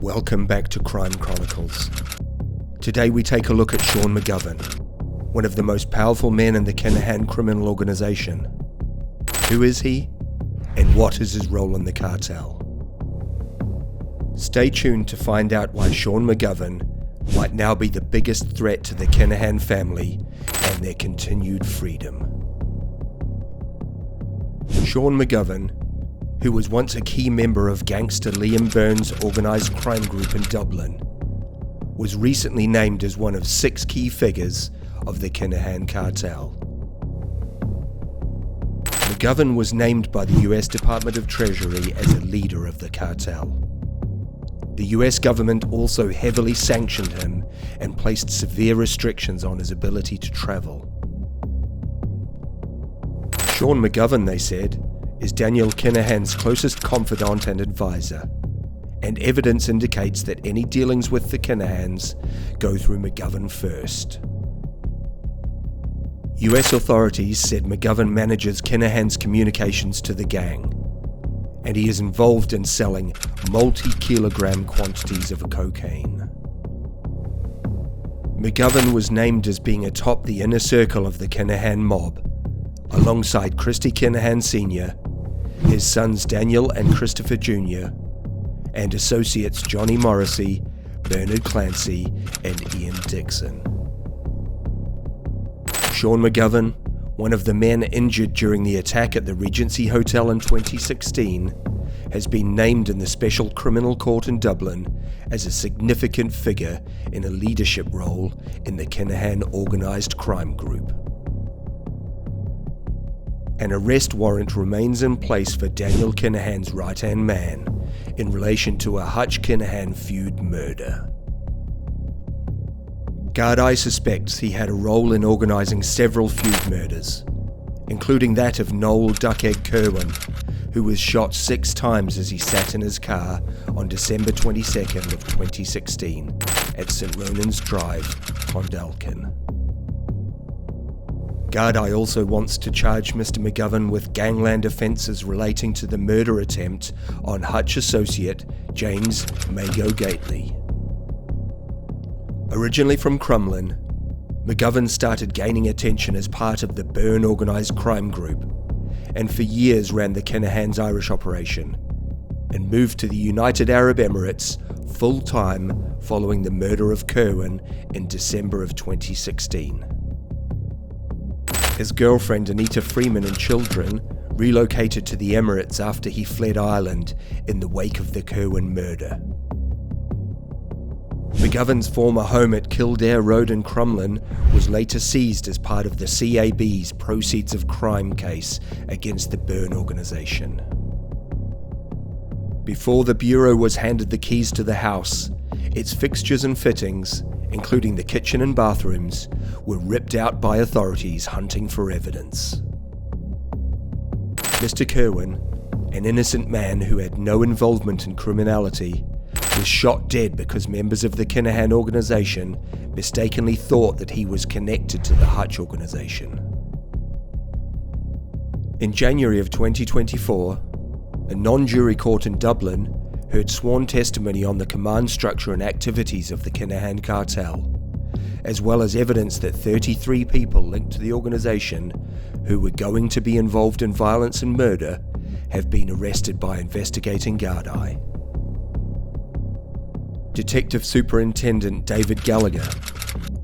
Welcome back to Crime Chronicles. Today we take a look at Sean McGovern, one of the most powerful men in the Kinahan criminal organization. Who is he, and what is his role in the cartel? Stay tuned to find out why Sean McGovern might now be the biggest threat to the Kinahan family and their continued freedom. Sean McGovern, who was once a key member of gangster Liam Byrne's organised crime group in Dublin, was recently named as one of 6 key figures of the Kinahan cartel. McGovern was named by the US Department of Treasury as a leader of the cartel. The US government also heavily sanctioned him and placed severe restrictions on his ability to travel. Sean McGovern, they said, is Daniel Kinahan's closest confidant and advisor, and evidence indicates that any dealings with the Kinahans go through McGovern first. US authorities said McGovern manages Kinahan's communications to the gang, and he is involved in selling multi-kilogram quantities of cocaine. McGovern was named as being atop the inner circle of the Kinahan mob, alongside Christy Kinahan Sr., his sons Daniel and Christopher Jr., and associates Johnny Morrissey, Bernard Clancy, and Ian Dixon. Sean McGovern, one of the men injured during the attack at the Regency Hotel in 2016, has been named in the Special Criminal Court in Dublin as a significant figure in a leadership role in the Kinahan organised crime group. An arrest warrant remains in place for Daniel Kinahan's right-hand man in relation to a Hutch Kinahan feud murder. Gardaí suspects he had a role in organising several feud murders, including that of Noel Duckegg Kerwin, who was shot 6 times as he sat in his car on December 22nd of 2016 at St Ronan's Drive, Clondalkin. Gardaí also wants to charge Mr McGovern with gangland offences relating to the murder attempt on Hutch associate James Mago Gately. Originally from Crumlin, McGovern started gaining attention as part of the Byrne organised crime group, and for years ran the Kinahan's Irish operation, and moved to the United Arab Emirates full-time following the murder of Kerwin in December of 2016. His girlfriend Anita Freeman and children relocated to the Emirates after he fled Ireland in the wake of the Kerwin murder. McGovern's former home at Kildare Road in Crumlin was later seized as part of the CAB's proceeds of crime case against the Byrne organisation. Before the Bureau was handed the keys to the house, its fixtures and fittings, including the kitchen and bathrooms, were ripped out by authorities hunting for evidence. Mr. Kerwin, an innocent man who had no involvement in criminality, was shot dead because members of the Kinahan organisation mistakenly thought that he was connected to the Hutch organisation. In January of 2024, a non-jury court in Dublin heard sworn testimony on the command structure and activities of the Kinahan cartel, as well as evidence that 33 people linked to the organisation who were going to be involved in violence and murder have been arrested by investigating Gardaí. Detective Superintendent David Gallagher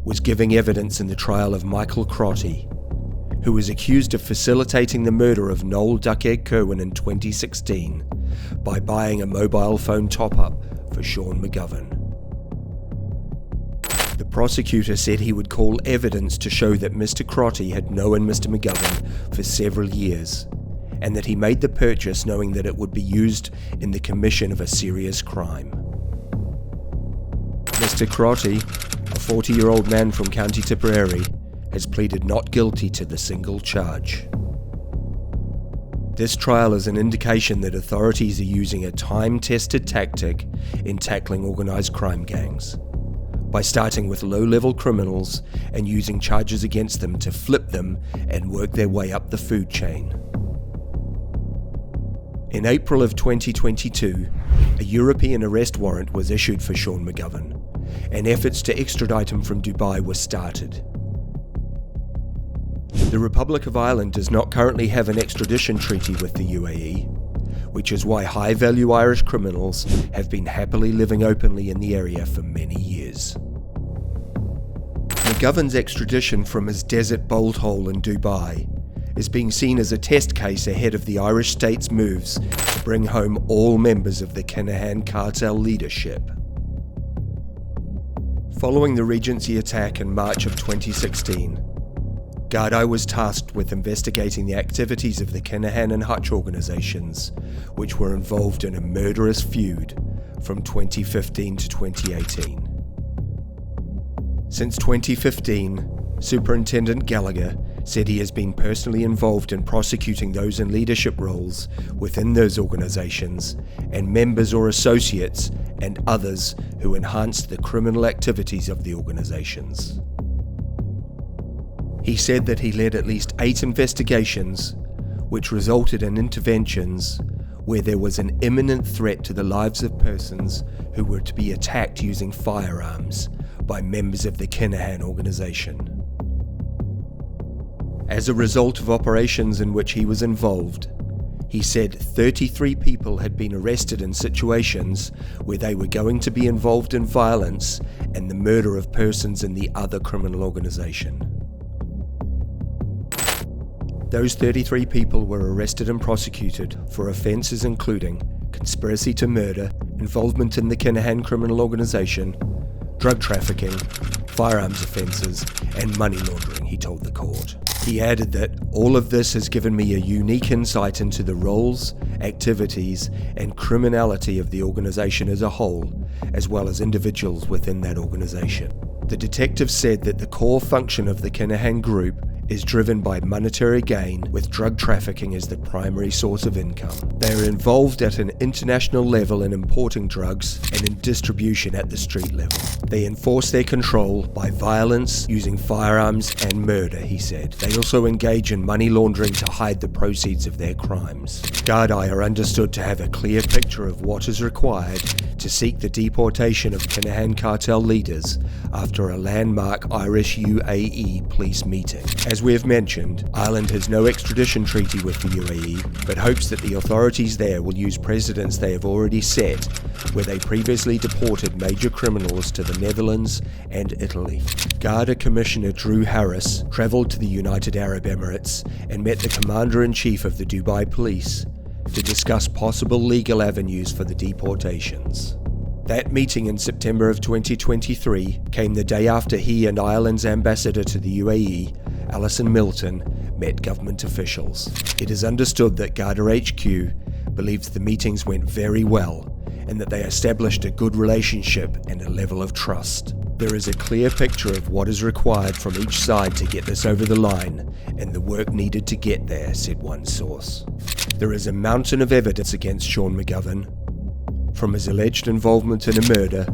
was giving evidence in the trial of Michael Crotty, who was accused of facilitating the murder of Noel Duckegg Kerwin in 2016 by buying a mobile phone top-up for Sean McGovern. The prosecutor said he would call evidence to show that Mr. Crotty had known Mr. McGovern for several years, and that he made the purchase knowing that it would be used in the commission of a serious crime. Mr. Crotty, a 40-year-old man from County Tipperary, has pleaded not guilty to the single charge. This trial is an indication that authorities are using a time-tested tactic in tackling organised crime gangs, by starting with low-level criminals and using charges against them to flip them and work their way up the food chain. In April of 2022, a European arrest warrant was issued for Sean McGovern, and efforts to extradite him from Dubai were started. The Republic of Ireland does not currently have an extradition treaty with the UAE, which is why high-value Irish criminals have been happily living openly in the area for many years. McGovern's extradition from his desert bolt hole in Dubai is being seen as a test case ahead of the Irish state's moves to bring home all members of the Kinahan cartel leadership. Following the Regency attack in March of 2016, Gardaí was tasked with investigating the activities of the Kinahan and Hutch organisations, which were involved in a murderous feud from 2015 to 2018. Since 2015, Superintendent Gallagher said he has been personally involved in prosecuting those in leadership roles within those organisations and members or associates and others who enhanced the criminal activities of the organisations. He said that he led at least 8 investigations which resulted in interventions where there was an imminent threat to the lives of persons who were to be attacked using firearms by members of the Kinahan organisation. As a result of operations in which he was involved, he said 33 people had been arrested in situations where they were going to be involved in violence and the murder of persons in the other criminal organisation. Those 33 people were arrested and prosecuted for offences including conspiracy to murder, involvement in the Kinahan criminal organisation, drug trafficking, firearms offences, and money laundering, he told the court. He added that all of this has given me a unique insight into the roles, activities, and criminality of the organisation as a whole, as well as individuals within that organisation. The detective said that the core function of the Kinahan group is driven by monetary gain, with drug trafficking as the primary source of income. They are involved at an international level in importing drugs and in distribution at the street level. They enforce their control by violence, using firearms and murder, he said. They also engage in money laundering to hide the proceeds of their crimes. Gardaí are understood to have a clear picture of what is required to seek the deportation of Kinahan cartel leaders after a landmark Irish-UAE police meeting. As we have mentioned, Ireland has no extradition treaty with the UAE, but hopes that the authorities there will use precedents they have already set, where they previously deported major criminals to the Netherlands and Italy. Garda Commissioner Drew Harris travelled to the United Arab Emirates and met the Commander-in-Chief of the Dubai Police to discuss possible legal avenues for the deportations. That meeting in September of 2023 came the day after he and Ireland's ambassador to the UAE, Alison Milton, met government officials. It is understood that Garda HQ believes the meetings went very well and that they established a good relationship and a level of trust. There is a clear picture of what is required from each side to get this over the line and the work needed to get there, said one source. There is a mountain of evidence against Sean McGovern, from his alleged involvement in a murder,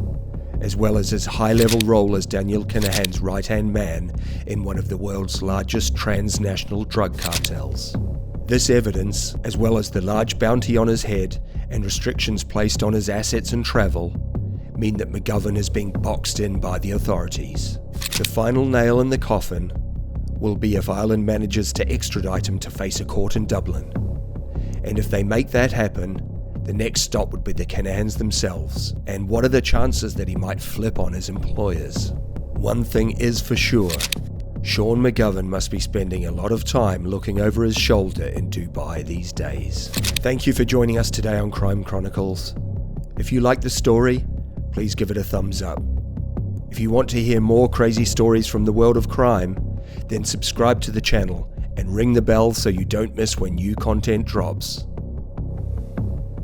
as well as his high-level role as Daniel Kinahan's right-hand man in one of the world's largest transnational drug cartels. This evidence, as well as the large bounty on his head and restrictions placed on his assets and travel, mean that McGovern is being boxed in by the authorities. The final nail in the coffin will be if Ireland manages to extradite him to face a court in Dublin. And if they make that happen, the next stop would be the Kinahans themselves. And what are the chances that he might flip on his employers? One thing is for sure, Sean McGovern must be spending a lot of time looking over his shoulder in Dubai these days. Thank you for joining us today on Crime Chronicles. If you like the story, please give it a thumbs up. If you want to hear more crazy stories from the world of crime, then subscribe to the channel and ring the bell so you don't miss when new content drops.